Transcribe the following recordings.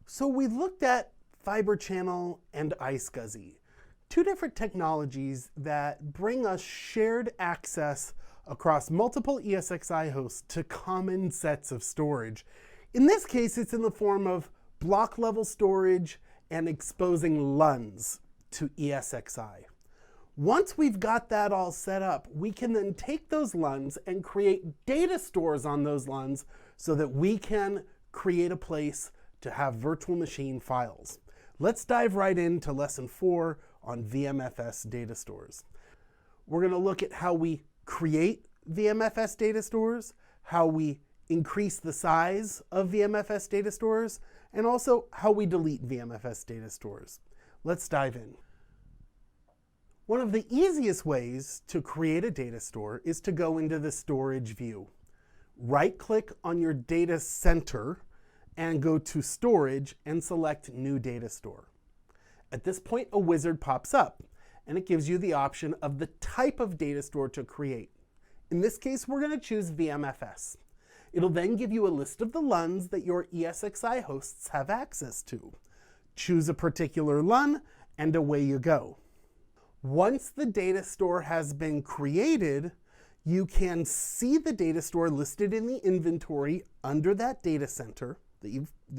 So we looked at Fiber Channel and iSCSI, two different technologies that bring us shared access across multiple ESXi hosts to common sets of storage. In this case, it's in the form of block level storage and exposing LUNs to ESXi. Once we've got that all set up, we can then take those LUNs and create data stores on those LUNs so that we can create a place to have virtual machine files. Let's dive right into lesson 4 on VMFS data stores. We're going to look at how we create VMFS data stores, how we increase the size of VMFS data stores, and also how we delete VMFS data stores. Let's dive in. One of the easiest ways to create a data store is to go into the storage view. Right-click on your data center and go to Storage and select New Data Store. At this point, a wizard pops up, and it gives you the option of the type of data store to create. In this case, we're going to choose VMFS. It'll then give you a list of the LUNs that your ESXi hosts have access to. Choose a particular LUN, and away you go. Once the data store has been created, you can see the data store listed in the inventory under that data center that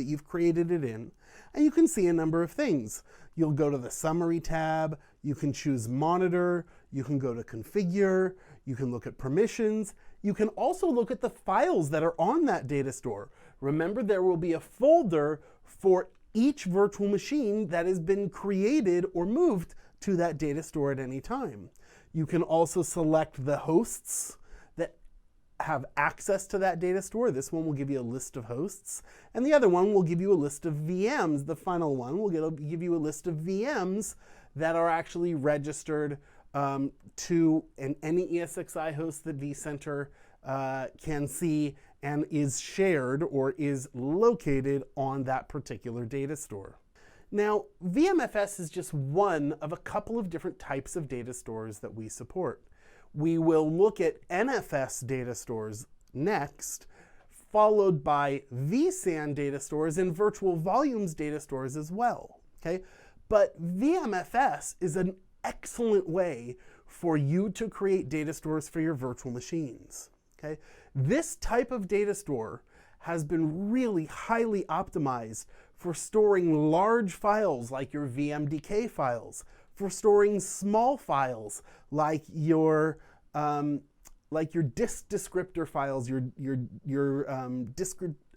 you've created it in, and you can see a number of things. You'll go to the Summary tab, you can choose Monitor, you can go to Configure, you can look at permissions, you can also look at the files that are on that data store. Remember, there will be a folder for each virtual machine that has been created or moved to that data store at any time. You can also select the hosts that have access to that data store. This one will give you a list of hosts, and the other one will give you a list of VMs. The final one will give you a list of VMs that are actually registered to any ESXi host that vCenter can see and is shared or is located on that particular data store. Now, VMFS is just one of a couple of different types of data stores that we support. We will look at NFS data stores next, followed by vSAN data stores and virtual volumes data stores as well. Okay? But VMFS is an excellent way for you to create data stores for your virtual machines. Okay? This type of data store has been really highly optimized for storing large files like your VMDK files, for storing small files like your disk descriptor files, your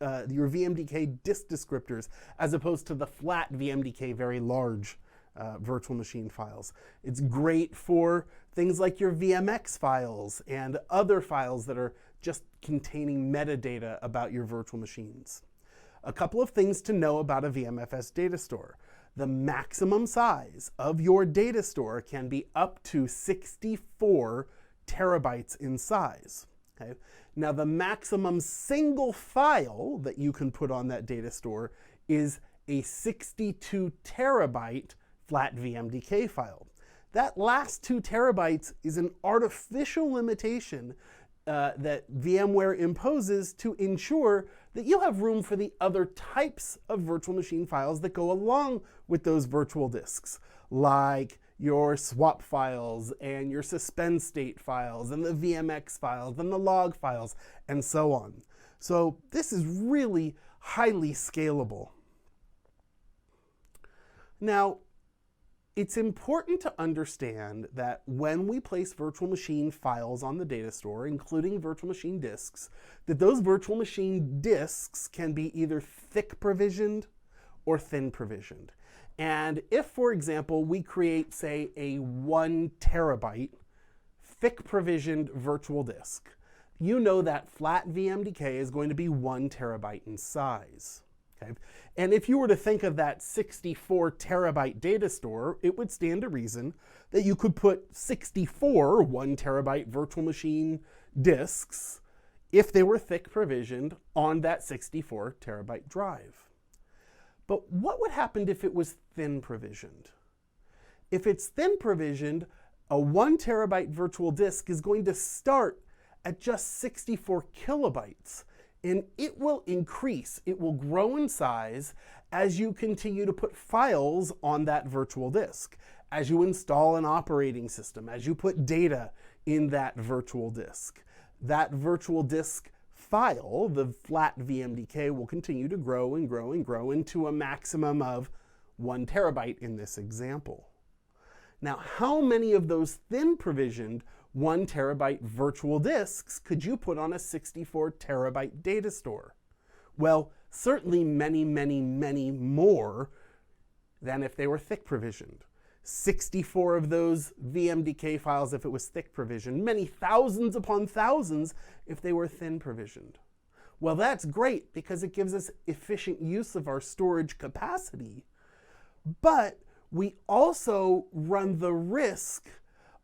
VMDK disk descriptors, as opposed to the flat VMDK, very large virtual machine files. It's great for things like your VMX files and other files that are just containing metadata about your virtual machines. A couple of things to know about a VMFS data store. The maximum size of your data store can be up to 64 terabytes in size. Okay? Now, the maximum single file that you can put on that data store is a 62 terabyte flat VMDK file. That last 2 terabytes is an artificial limitation that VMware imposes to ensure that you have room for the other types of virtual machine files that go along with those virtual disks, like your swap files and your suspend state files and the VMX files and the log files and so on. So this is really highly scalable. Now, it's important to understand that when we place virtual machine files on the data store, including virtual machine disks, that those virtual machine disks can be either thick provisioned or thin provisioned. And if, for example, we create, say, a 1 terabyte thick provisioned virtual disk, you know that flat VMDK is going to be 1 terabyte in size. Okay? And if you were to think of that 64 terabyte data store, it would stand to reason that you could put 64 1 terabyte virtual machine disks, if they were thick provisioned, on that 64 terabyte drive. But what would happen if it was thin provisioned? If it's thin provisioned, a 1 terabyte virtual disk is going to start at just 64 kilobytes. And it will increase, it will grow in size as you continue to put files on that virtual disk, as you install an operating system, as you put data in that virtual disk. That virtual disk file, the flat VMDK, will continue to grow and grow and grow into a maximum of 1 terabyte in this example. Now, how many of those thin provisioned 1 terabyte virtual disks could you put on a 64 terabyte data store? Well, certainly many, many, many more than if they were thick provisioned. 64 of those VMDK files if it was thick provisioned, many thousands upon thousands if they were thin provisioned. Well, that's great because it gives us efficient use of our storage capacity, but we also run the risk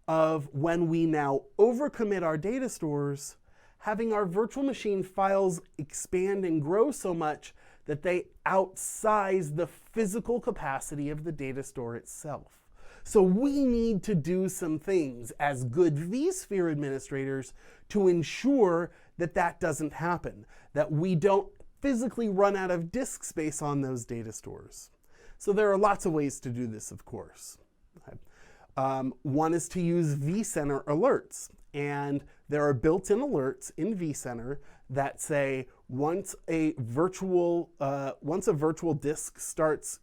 of, when we now overcommit our data stores, having our virtual machine files expand and grow so much that they outsize the physical capacity of the data store itself. So we need to do some things as good vSphere administrators to ensure that that doesn't happen, that we don't physically run out of disk space on those data stores. So there are lots of ways to do this, of course. One is to use vCenter alerts. And there are built-in alerts in vCenter that say once a virtual disk starts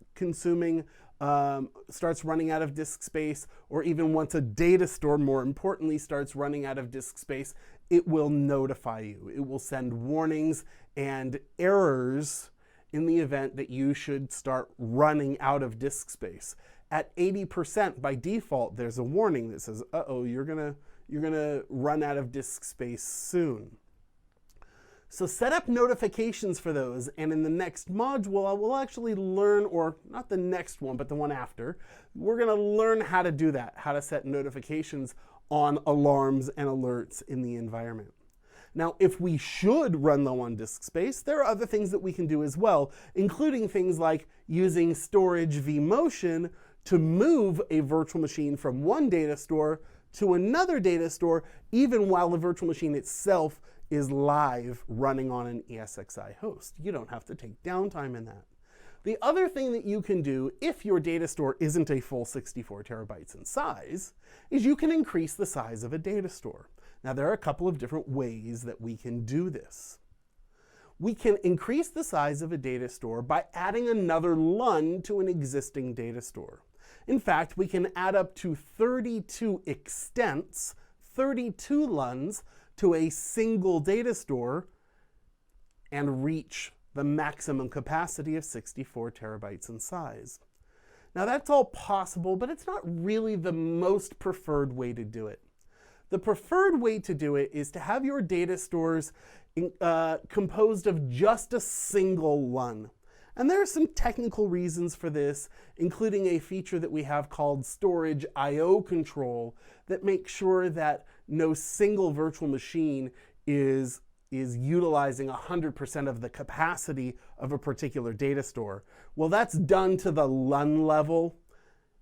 running out of disk space, or even once a data store, more importantly, starts running out of disk space, it will notify you. It will send warnings and errors in the event that you should start running out of disk space. At 80% by default, there's a warning that says, uh-oh, you're gonna run out of disk space soon. So set up notifications for those, and in the next module, we'll actually learn, or not the next one, but the one after, we're gonna learn how to do that, how to set notifications on alarms and alerts in the environment. Now, if we should run low on disk space, there are other things that we can do as well, including things like using storage vMotion to move a virtual machine from one data store to another data store, even while the virtual machine itself is live running on an ESXi host. You don't have to take downtime in that. The other thing that you can do if your data store isn't a full 64 terabytes in size is you can increase the size of a data store. Now, there are a couple of different ways that we can do this. We can increase the size of a data store by adding another LUN to an existing data store. In fact, we can add up to 32 extents, 32 LUNs, to a single data store and reach the maximum capacity of 64 terabytes in size. Now, that's all possible, but it's not really the most preferred way to do it. The preferred way to do it is to have your data stores composed of just a single LUN. And there are some technical reasons for this, including a feature that we have called storage I/O control that makes sure that no single virtual machine is utilizing 100% of the capacity of a particular data store. Well, that's done to the LUN level,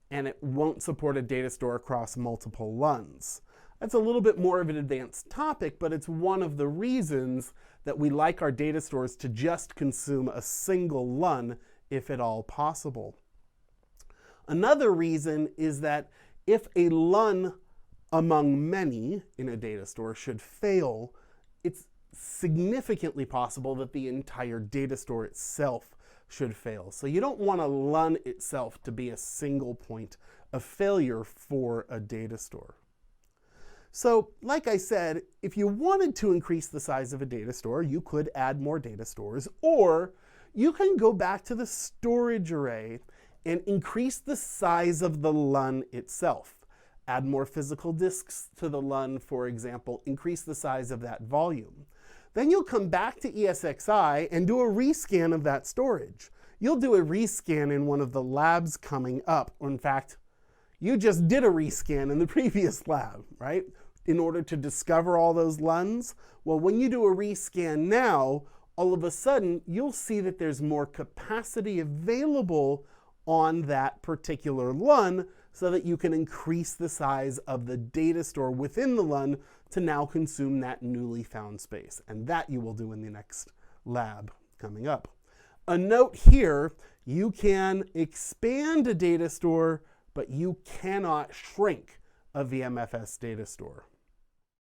and it won't support a data store across multiple LUNs. That's a little bit more of an advanced topic, but it's one of the reasons that we like our data stores to just consume a single LUN, if at all possible. Another reason is that if a LUN among many in a data store should fail, it's significantly possible that the entire data store itself should fail. So you don't want a LUN itself to be a single point of failure for a data store. So, like I said, if you wanted to increase the size of a data store, you could add more data stores, or you can go back to the storage array and increase the size of the LUN itself. Add more physical disks to the LUN, for example, increase the size of that volume. Then you'll come back to ESXi and do a rescan of that storage. You'll do a rescan in one of the labs coming up. Or in fact, you just did a rescan in the previous lab, right? In order to discover all those LUNs. Well, when you do a rescan now, all of a sudden, you'll see that there's more capacity available on that particular LUN so that you can increase the size of the data store within the LUN to now consume that newly found space. And that you will do in the next lab coming up. A note here, you can expand a data store, but you cannot shrink a VMFS data store.